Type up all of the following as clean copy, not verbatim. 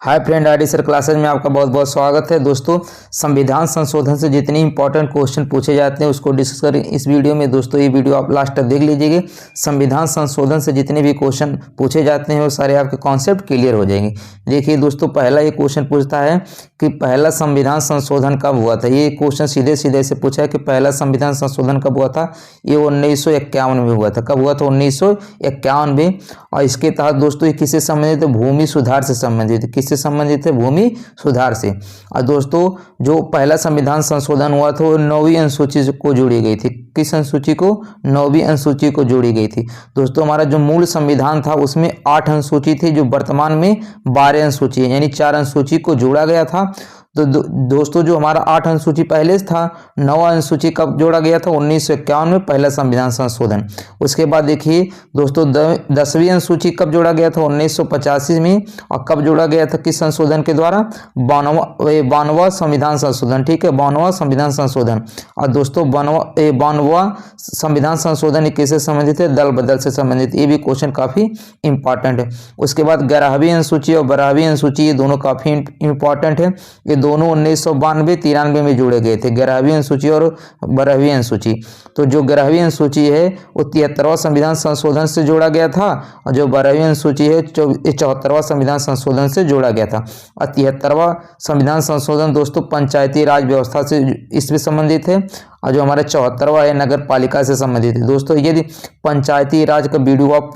Hi friend, RD sir classes में आपका बहुत बहुत स्वागत है। दोस्तों, संविधान संशोधन से जितने इंपॉर्टेंट क्वेश्चन पूछे जाते हैं उसको डिस्कस करें इस वीडियो में। दोस्तों, ये वीडियो आप लास्ट तक देख लीजिएगा। संविधान संशोधन से जितने भी क्वेश्चन पूछे जाते हैं वो सारे आपके कॉन्सेप्ट क्लियर हो जाएंगे। देखिए दोस्तों, पहला ये क्वेश्चन पूछता है कि पहला संविधान संशोधन कब हुआ था। ये क्वेश्चन सीधे सीधे से पूछा है कि पहला संविधान संशोधन कब हुआ था। ये 1951 में हुआ था। कब हुआ था? 1951 में। और इसके तहत दोस्तों ये किससे संबंधित है? भूमि सुधार से संबंधित है। किससे संबंधित है? भूमि सुधार से। और दोस्तों, जो पहला संविधान संशोधन हुआ था वो 9वीं अनुसूची को जोड़ी गई थी। किस अनुसूची को? 9वीं अनुसूची को जोड़ी गई थी। दोस्तों, हमारा जो मूल संविधान था उसमें 8 अनुसूची थी, जो वर्तमान में 12 अनुसूची है, यानी 4 अनुसूची को जोड़ा गया था। तो दोस्तों, जो हमारा 8 अनुसूची पहले से था, 9 अनुसूची कब जोड़ा गया था? 1951 में पहला संविधान संशोधन। उसके बाद देखिए दोस्तों, 10वीं अनुसूची कब जोड़ा गया था? 1985 में। और कब जोड़ा गया था? किस संशोधन के द्वारा? 92वां संविधान संशोधन। ठीक है, 92वां संविधान संशोधन। और दोस्तों, 92वां संविधान संशोधन किससे संबंधित है? दल बदल से संबंधित। ये भी क्वेश्चन काफी इंपॉर्टेंट है। उसके बाद 11वीं अनुसूची और 12वीं अनुसूची, ये दोनों काफी इंपॉर्टेंट है। ये दोनों 1992-93 में जोड़े गए थे, 11वीं अनुसूची और 12वीं अनुसूची। तो जो 11वीं अनुसूची है वो 73वां संविधान संशोधन से जोड़ा गया था, और जो 12वीं अनुसूची है 74वां संविधान संशोधन से जोड़ा गया था। और 73वां संविधान संशोधन दोस्तों पंचायती राज व्यवस्था से इससे संबंधित है, और जो हमारा 74वां है नगर पालिका से संबंधित है। दोस्तों, यदि पंचायती राज का वीडियो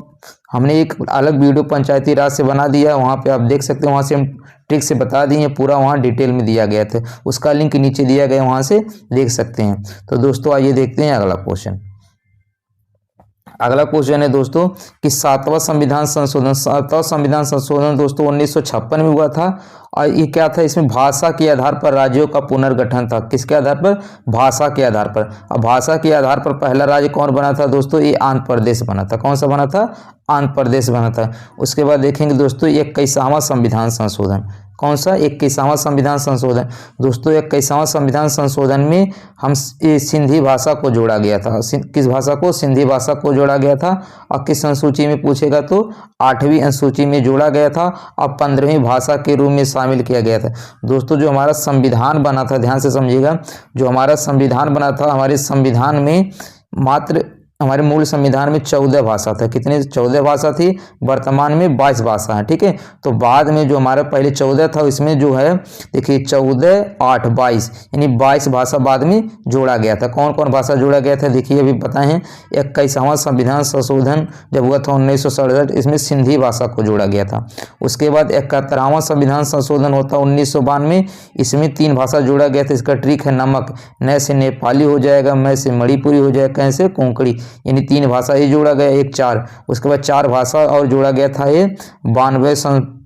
हमने एक अलग वीडियो पंचायती राज से बना दिया है, वहाँ पे आप देख सकते हैं। वहाँ से हम ट्रिक से बता दिए, पूरा वहाँ डिटेल में दिया गया था, उसका लिंक नीचे दिया गया, वहाँ से देख सकते हैं। तो दोस्तों, आइए देखते हैं अगला क्वेश्चन। अगला क्वेश्चन है दोस्तों कि 7वां संविधान संशोधन। 7वां संविधान संशोधन दोस्तों 1956 में हुआ था। और ये क्या था? इसमें भाषा के आधार पर राज्यों का पुनर्गठन था। किसके आधार पर? भाषा के आधार पर। अब भाषा के आधार पर पहला राज्य कौन बना था दोस्तों? ये आंध्र प्रदेश बना था। कौन सा बना था? आंध्र प्रदेश बना था। उसके बाद देखेंगे दोस्तों 21वां संविधान संशोधन। कौन सा? 21वां संविधान संशोधन। दोस्तों, 21वां संविधान संशोधन में हम सिंधी भाषा को जोड़ा गया था। किस भाषा को? सिंधी भाषा को जोड़ा गया था। और किस अनुसूची में पूछेगा तो 8वीं अनुसूची में जोड़ा गया था, और 15वीं भाषा के रूप में शामिल किया गया था। दोस्तों, जो हमारा संविधान बना था, ध्यान से समझिएगा, जो हमारा संविधान बना था, हमारे संविधान में मात्र हमारे मूल संविधान में 14 भाषा था। कितने? 14 भाषा थी। वर्तमान में 22 भाषा है। ठीक है, तो बाद में जो हमारा पहले 14 था, इसमें जो है देखिए 14, 8, 22, यानी 22 भाषा बाद में जोड़ा गया था। कौन कौन भाषा जोड़ा गया था? देखिए अभी बताए हैं। 21वां संविधान संशोधन जब हुआ था 1967, इसमें सिंधी भाषा को जोड़ा गया था। उसके बाद 71वां संविधान संशोधन होता 1992, इसमें 3 भाषा जोड़ा गया था। इसका ट्रिक है नमक। न से नेपाली हो जाएगा, मैं से मणिपुरी हो जाएगा, कैसे? कोंकणी, यानी 3 भाषा ही जोड़ा गया, 1 4। उसके बाद 4 भाषा और जोड़ा गया था ये 92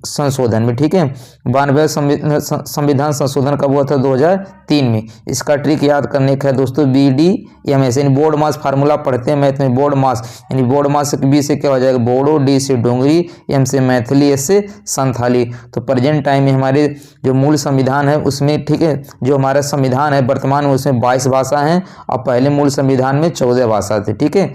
संशोधन में। ठीक है, 92 संविधान संशोधन कब हुआ था? 2003 में। इसका ट्रिक याद करने का है दोस्तों, BDMS, यानी बोर्ड मास फार्मूला पढ़ते हैं मैथ में। बोर्ड मास यानी बोर्ड मास बी से क्या हो जाएगा? बोडो, डी से डोंगरी, एम से मैथिली, एस से संथाली। तो प्रेजेंट टाइम में हमारे जो मूल संविधान है उसमें, ठीक है, जो हमारा संविधान है वर्तमान में उसमें 22 भाषा हैं, और पहले मूल संविधान में 14 भाषा थे। ठीक है,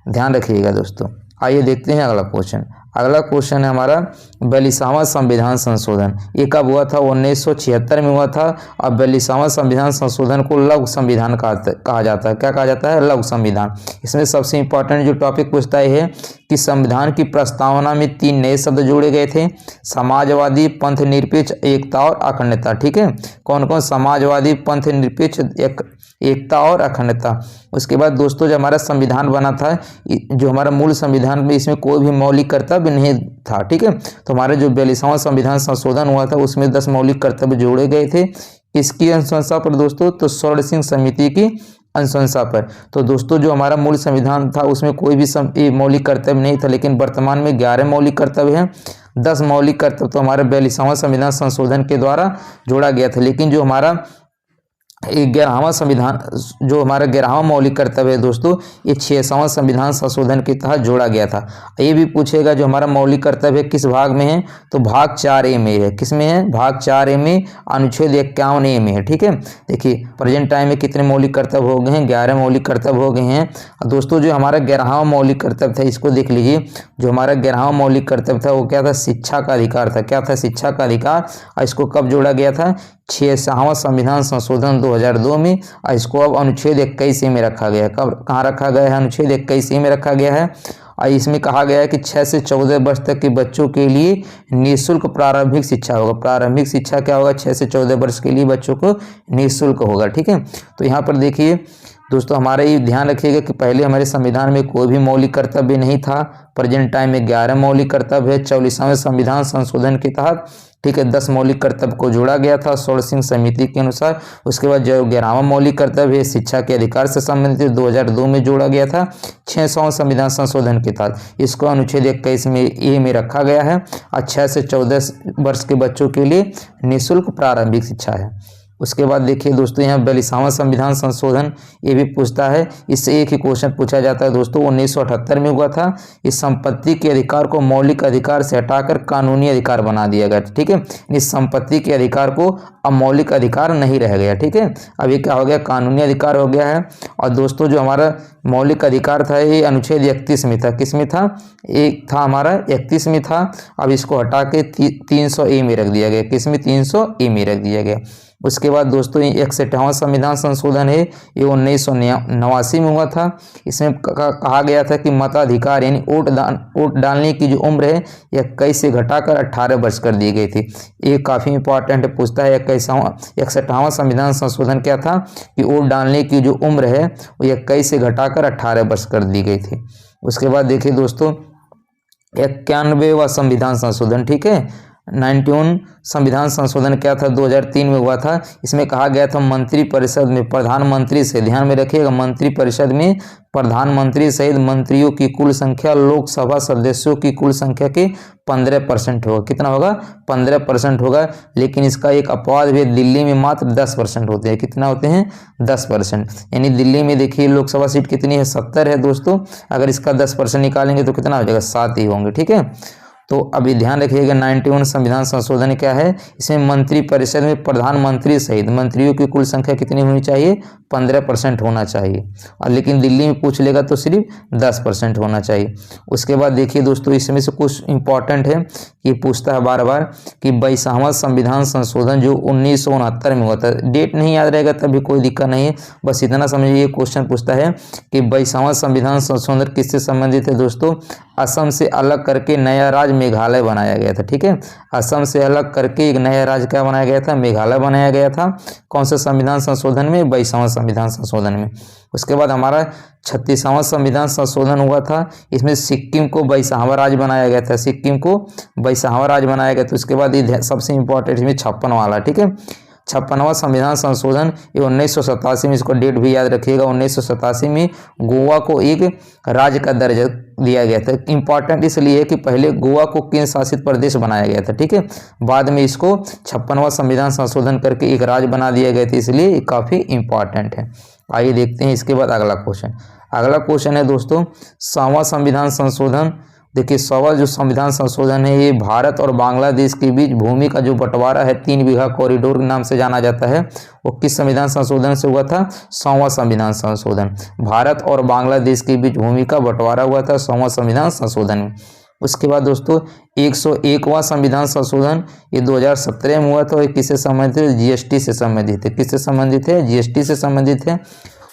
ध्यान रखिएगा दोस्तों। आइए देखते हैं अगला क्वेश्चन। अगला क्वेश्चन है हमारा 42वां संविधान संशोधन। ये कब हुआ था? 1976 में हुआ था। और 42वां संविधान संशोधन को लघु संविधान कहा जाता है। क्या कहा जाता है? लघु संविधान। इसमें सबसे इंपॉर्टेंट जो टॉपिक पूछता है कि संविधान की प्रस्तावना में 3 नए शब्द जोड़े गए थे: समाजवादी, पंथ निरपेक्ष, एकता और अखंडता। ठीक है, कौन कौन? समाजवादी, पंथ निरपेक्ष, एकता और अखंडता। उसके बाद दोस्तों, जो हमारा संविधान बना था, जो हमारा मूल संविधान में, इसमें कोई भी मौलिक कर्तव्य नहीं था। ठीक है, तो हमारे जो 42वां संविधान संशोधन हुआ था उसमें 10 मौलिक कर्तव्य जोड़े गए थे। किसकी अनुशंसा पर दोस्तों? तो स्वर्ण सिंह समिति की अनुशंसा पर। तो दोस्तों, जो हमारा मूल संविधान था उसमें कोई भी मौलिक कर्तव्य नहीं था, लेकिन वर्तमान में 11 मौलिक कर्तव्य हैं। 10 मौलिक कर्तव्य तो हमारे 42वां संविधान संशोधन के द्वारा जोड़ा गया था। लेकिन जो हमारा ग्यारहवां संविधान, जो हमारा 11वां मौलिक कर्तव्य है दोस्तों, ये 6वां संविधान संशोधन के तहत जोड़ा गया था। ये भी पूछेगा जो हमारा मौलिक कर्तव्य किस भाग में है, तो भाग 4A में है। किस में है? भाग 4A में, अनुच्छेद 51A में है। ठीक है, देखिए प्रेजेंट टाइम में कितने मौलिक कर्तव्य हो गए हैं? 11 मौलिक कर्तव्य हो गए हैं दोस्तों। जो हमारा 11वां मौलिक कर्तव्य था, इसको देख लीजिए। जो हमारा 11वां मौलिक कर्तव्य था वो क्या था? शिक्षा का अधिकार था। क्या था? शिक्षा का अधिकार। और इसको कब जोड़ा गया था? 6वां संविधान संशोधन 2002 में। और इसको अब अनुच्छेद 21A में रखा गया है। कब, कहाँ रखा गया है? अनुच्छेद 21A में रखा गया है। और इसमें कहा गया है कि 6 से 14 वर्ष तक के बच्चों के लिए निःशुल्क प्रारंभिक शिक्षा होगा। प्रारंभिक शिक्षा क्या होगा? 6 से 14 वर्ष के लिए बच्चों को निःशुल्क होगा। ठीक है, तो यहाँ पर देखिए दोस्तों, हमारा ये ध्यान रखिएगा कि पहले हमारे संविधान में कोई भी मौलिक कर्तव्य नहीं था। प्रेजेंट टाइम में 11 मौलिक कर्तव्य है 44वें संविधान संशोधन के तहत। ठीक है, 10 मौलिक कर्तव्य को जोड़ा गया था सोरसिंह समिति के अनुसार। उसके बाद जो 11वां मौलिक कर्तव्य है शिक्षा के अधिकार से संबंधित 2002 में जोड़ा गया था 6वां संविधान संशोधन के तहत। इसको अनुच्छेद 21A में रखा गया है। और 6 से 14 वर्ष के बच्चों के लिए निःशुल्क प्रारंभिक शिक्षा है। उसके बाद देखिए दोस्तों, यहाँ 42वां संविधान संशोधन, ये भी पूछता है। इससे एक ही क्वेश्चन पूछा जाता है दोस्तों। 1978 में हुआ था। इस संपत्ति के अधिकार को मौलिक अधिकार से हटाकर कानूनी अधिकार बना दिया गया। ठीक है, इस संपत्ति के अधिकार को अब मौलिक अधिकार नहीं रह गया। ठीक है, अब ये क्या हो गया? कानूनी अधिकार हो गया है। और दोस्तों जो हमारा मौलिक अधिकार था ये अनुच्छेद 31 में था। किस में था? एक था हमारा 31 में था। अब इसको हटा के 300A में रख दिया गया। किस में? 300A में रख दिया गया। उसके बाद दोस्तों 61वां संविधान संशोधन है, ये 1989 में हुआ था। इसमें कहा गया था कि मताधिकार यानी वोट डालने की जो उम्र है 21 से घटाकर 18 वर्ष कर दी गई थी। ये काफ़ी इंपॉर्टेंट पूछता है। 61वां संविधान संशोधन क्या था कि वोट डालने की जो उम्र है वो 21 से घटाकर 18 वर्ष कर दी गई थी। उसके बाद देखिए दोस्तों 91वां संविधान संशोधन, ठीक है, 91 संविधान संशोधन क्या था? 2003 में हुआ था। इसमें कहा गया था मंत्रिपरिषद में प्रधानमंत्री से, ध्यान में रखिएगा, मंत्रिपरिषद में प्रधानमंत्री सहित मंत्रियों की कुल संख्या लोकसभा सदस्यों की कुल संख्या के 15% होगा। कितना होगा? 15% होगा। लेकिन इसका एक अपवाद भी, दिल्ली में मात्र 10% होते हैं। कितना होते हैं? 10%। यानी दिल्ली में देखिए लोकसभा सीट कितनी है? 70 है दोस्तों। अगर इसका 10% निकालेंगे तो कितना हो जाएगा? 7 ही होंगे। ठीक है, तो अभी ध्यान रखिएगा 91 संविधान संशोधन क्या है? इसमें मंत्रिपरिषद में प्रधानमंत्री सहित मंत्रियों की कुल संख्या कितनी होनी चाहिए? 15% होना चाहिए। और लेकिन दिल्ली में पूछ लेगा तो सिर्फ 10% होना चाहिए। उसके बाद देखिए दोस्तों, इसमें से कुछ इंपॉर्टेंट है कि पूछता है बार बार कि 22वां संविधान संशोधन जो 1969 में हुआ था। डेट नहीं याद रहेगा तभी कोई दिक्कत नहीं है, बस इतना समझिए। ये क्वेश्चन पूछता है कि 22वां संविधान संशोधन किससे संबंधित है दोस्तों? असम से अलग करके नया राज्य मेघालय बनाया गया था। ठीक है, असम से अलग करके एक नया राज्य क्या बनाया गया था? मेघालय बनाया गया था। कौन से संविधान संशोधन में? 22वां संविधान संशोधन में। उसके बाद हमारा 36वां संविधान संशोधन हुआ था। इसमें सिक्किम को 22वां राज्य बनाया गया था। सिक्किम को 22वां राज्य बनाया गया था। उसके बाद ये सबसे इंपॉर्टेंट इसमें 56 वाला, ठीक है, 56वां संविधान संशोधन ये 1987 में, इसको डेट भी याद रखिएगा, 1987 में गोवा को एक राज्य का दर्जा दिया गया था। इंपॉर्टेंट इसलिए है कि पहले गोवा को केंद्र शासित प्रदेश बनाया गया था। ठीक है, बाद में इसको 56वां संविधान संशोधन करके एक राज्य बना दिया गया था, इसलिए ये काफ़ी इंपॉर्टेंट है। आइए देखते हैं इसके बाद अगला क्वेश्चन। अगला क्वेश्चन है दोस्तों 100वां संविधान संशोधन। देखिए 100वां जो संविधान संशोधन है ये भारत और बांग्लादेश के बीच भूमि का जो बंटवारा है 3 बीघा कॉरिडोर के नाम से जाना जाता है, वो किस संविधान संशोधन से हुआ था? 100वां संविधान संशोधन। भारत और बांग्लादेश के बीच भूमि का बंटवारा हुआ था 100वां संविधान संशोधन में। उसके बाद दोस्तों 101वां संविधान संशोधन ये 2017 में हुआ था। ये किससे संबंधित है? जीएसटी से संबंधित है। किससे संबंधित है? जीएसटी से संबंधित है।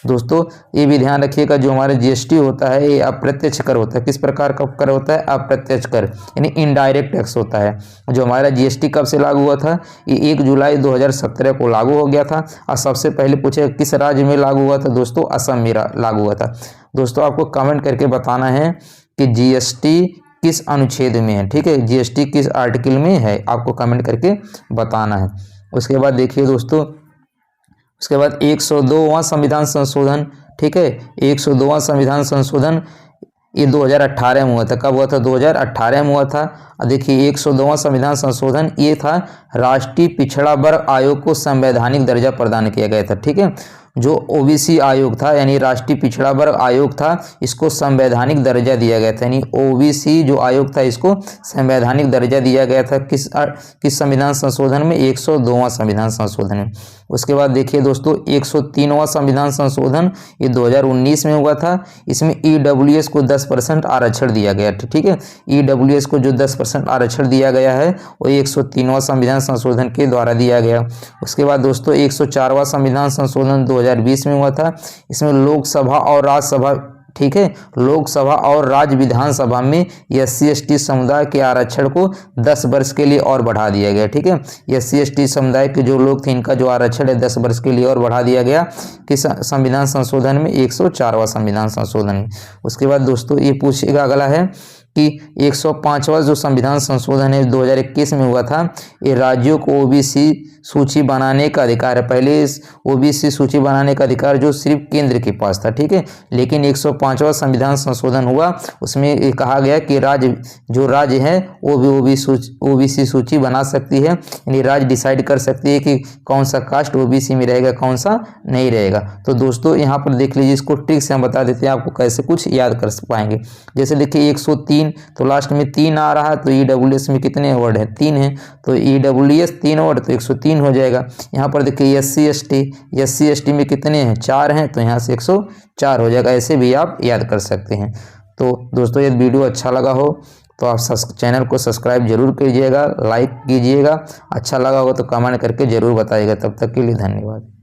दोस्तों ये भी ध्यान रखिएगा, जो हमारे जीएसटी होता है ये अप्रत्यक्ष कर होता है। किस प्रकार का कर होता है? अप्रत्यक्ष कर, यानी इनडायरेक्ट टैक्स होता है। जो हमारा जीएसटी कब से लागू हुआ था? ये 1 जुलाई 2017 को लागू हो गया था। और सबसे पहले पूछे किस राज्य में लागू हुआ था? दोस्तों असम में लागू हुआ था। दोस्तों आपको कमेंट करके बताना है कि जीएसटी किस अनुच्छेद में है। ठीक है, जीएसटी किस आर्टिकल में है, आपको कमेंट करके बताना है। उसके बाद देखिए दोस्तों, उसके बाद 102वां संविधान संशोधन, ठीक है, 102वां संविधान संशोधन ये 2018 में हुआ था। कब हुआ था? 2018 में हुआ था। देखिए 102वां संविधान संशोधन ये था, राष्ट्रीय पिछड़ा वर्ग आयोग को संवैधानिक दर्जा प्रदान किया गया था। ठीक है, जो ओबीसी आयोग था यानी राष्ट्रीय पिछड़ा वर्ग आयोग था, इसको संवैधानिक दर्जा दिया गया था। यानी ओबीसी जो आयोग था इसको संवैधानिक दर्जा दिया गया था। किस संविधान संशोधन में? 102वां संविधान संशोधन में। उसके बाद देखिए दोस्तों 103वां संविधान संशोधन ये 2019 में हुआ था। इसमें ईडब्ल्यूएस को 10% आरक्षण दिया गया था। ठीक है, ईडब्ल्यूएस को जो 10% आरक्षण दिया गया है वो 103वां संविधान संशोधन के द्वारा दिया गया। उसके बाद दोस्तों 104वां संविधान संशोधन 2020 में हुआ था। इसमें लोकसभा और राज्यसभा, ठीक है, लोकसभा और राज्य विधानसभा में SC ST समुदाय के आरक्षण को 10 वर्ष के लिए और बढ़ा दिया गया। ठीक है, SC ST समुदाय के जो लोग थे इनका जो आरक्षण है 10 वर्ष के लिए और बढ़ा दिया गया किस संविधान संशोधन में? 104वां संविधान संशोधन में। उसके बाद दोस्तों ये पूछेगा अगला है कि 105वां जो संविधान संशोधन है 2021 में हुआ था, ये राज्यों को ओबीसी सूची बनाने का अधिकार है। पहले इस ओबीसी सूची बनाने का अधिकार जो सिर्फ केंद्र के पास था। ठीक है, लेकिन 105वां संविधान संशोधन हुआ, उसमें ये कहा गया कि राज्य है वो भी ओबीसी सूची बना सकती है। यानी राज्य डिसाइड कर सकती है कि कौन सा कास्ट ओबीसी में रहेगा, कौन सा नहीं रहेगा। तो दोस्तों यहाँ पर देख लीजिए, इसको ट्रिक से हम बता देते हैं आपको कैसे कुछ याद कर पाएंगे। जैसे देखिए 103 तो लास्ट में 3 आ रहा है, तो ईडब्ल्यूएस में कितने वर्ड है? 3 है, तो ईडब्ल्यूएस 3 वर्ड तो 103 हो जाएगा। यहाँ पर देखिए SC ST में कितने हैं? 4 हैं, तो यहाँ से 104 हो जाएगा। ऐसे भी आप याद कर सकते हैं। तो दोस्तों यदि वीडियो अच्छा लगा हो तो आप चैनल को सब्सक्राइब जरूर कीजिएगा, लाइक कीजिएगा। अच्छा लगा हो तो कमेंट करके जरूर बताइएगा। तब तक के लिए धन्यवाद।